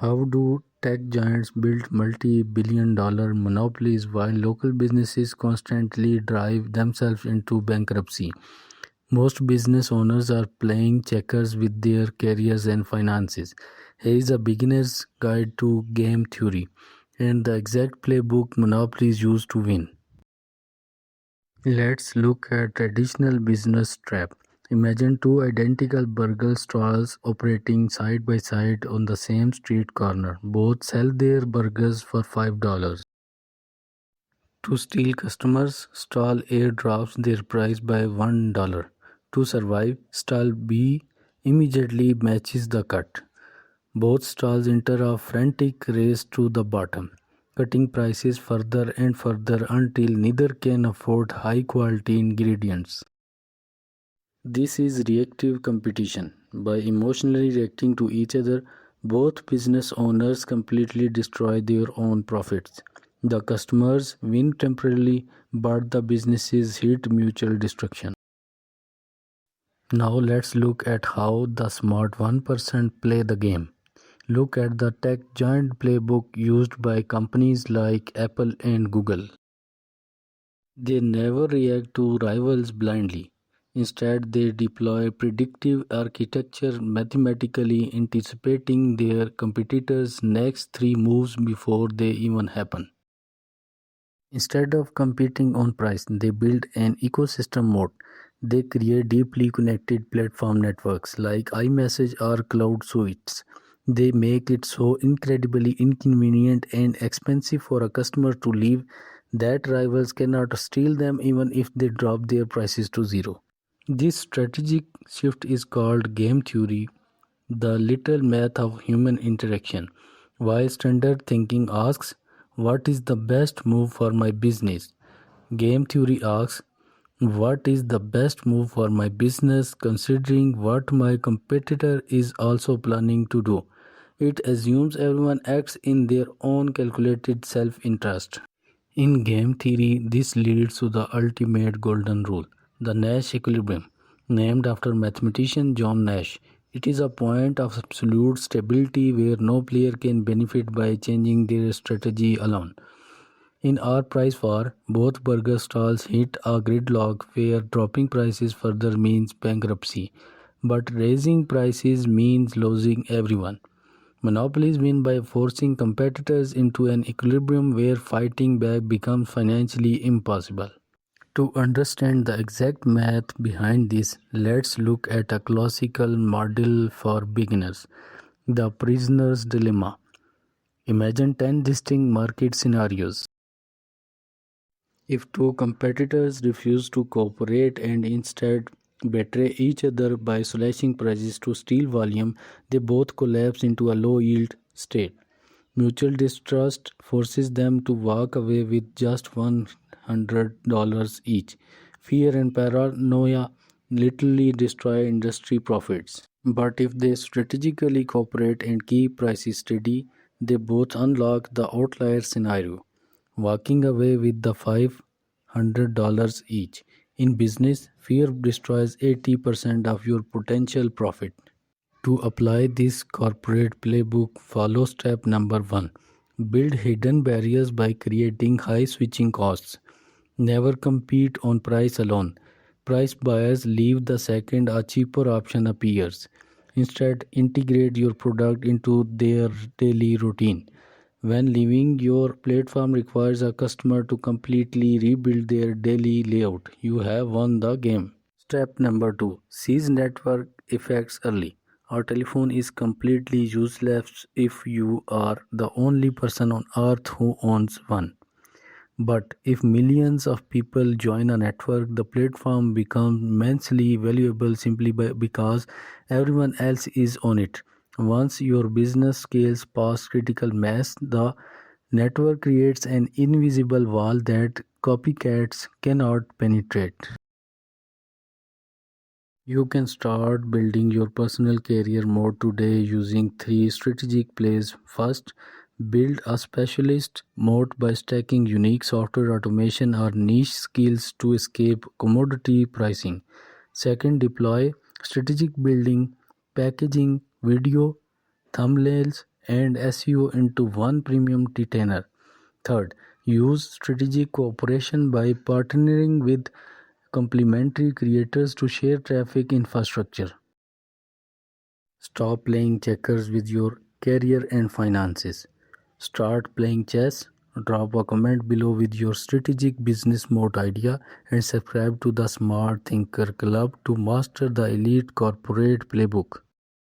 How do tech giants build multi-billion-dollar monopolies while local businesses constantly drive themselves into bankruptcy? Most business owners are playing checkers with their careers and finances. Here is a beginner's guide to game theory and the exact playbook monopolies use to win. Let's look at traditional business trap. Imagine two identical burger stalls operating side by side on the same street corner. Both sell their burgers for $5. To steal customers, stall A drops their price by $1. To survive, stall B immediately matches the cut. Both stalls enter a frantic race to the bottom, cutting prices further and further until neither can afford high quality ingredients. This is reactive competition. By emotionally reacting to each other, both business owners completely destroy their own profits. The customers win temporarily, but the businesses hit mutual destruction. Now let's look at how the smart 1% play the game. Look at the tech giant playbook used by companies like Apple and Google. They never react to rivals blindly. Instead, they deploy predictive architecture, mathematically anticipating their competitors' next three moves before they even happen. Instead of competing on price, they build an ecosystem moat. They create deeply connected platform networks like iMessage or cloud suites. They make it so incredibly inconvenient and expensive for a customer to leave that rivals cannot steal them even if they drop their prices to zero. This strategic shift is called game theory, the little math of human interaction. While standard thinking asks, what is the best move for my business? Game theory asks, what is the best move for my business considering what my competitor is also planning to do? It assumes everyone acts in their own calculated self interest. In game theory, this leads to the ultimate golden rule, the Nash Equilibrium, named after mathematician John Nash. It is a point of absolute stability where no player can benefit by changing their strategy alone. In our price war, both burger stalls hit a gridlock where dropping prices further means bankruptcy, but raising prices means losing everyone. Monopolies win by forcing competitors into an equilibrium where fighting back becomes financially impossible. To understand the exact math behind this, let's look at a classical model for beginners, the prisoner's dilemma. Imagine 10 distinct market scenarios. If two competitors refuse to cooperate and instead betray each other by slashing prices to steal volume, they both collapse into a low yield state. Mutual distrust forces them to walk away with just $100 each. Fear and paranoia literally destroy industry profits. But if they strategically cooperate and keep prices steady, they both unlock the outlier scenario, walking away with the $500 each. In business, fear destroys 80% of your potential profit. To apply this corporate playbook, follow step number 1. Build hidden barriers by creating high switching costs. Never compete on price alone. Price buyers leave the second a cheaper option appears. Instead, integrate your product into their daily routine. When leaving, your platform requires a customer to completely rebuild their daily layout. You have won the game. Step number 2. Seize network effects early. Our telephone is completely useless if you are the only person on earth who owns one. But if millions of people join a network, the platform becomes immensely valuable simply because everyone else is on it. Once your business scales past critical mass, the network creates an invisible wall that copycats cannot penetrate. You can start building your personal career mode today using three strategic plays. First, build a specialist mode by stacking unique software automation or niche skills to escape commodity pricing. Second, deploy strategic building, packaging, video, thumbnails, and SEO into one premium retainer. Third, use strategic cooperation by partnering with complementary creators to share traffic infrastructure. Stop playing checkers with your career and finances. Start playing chess. Drop a comment below with your strategic business mode idea and subscribe to the Smart Thinker Club to master the elite corporate playbook.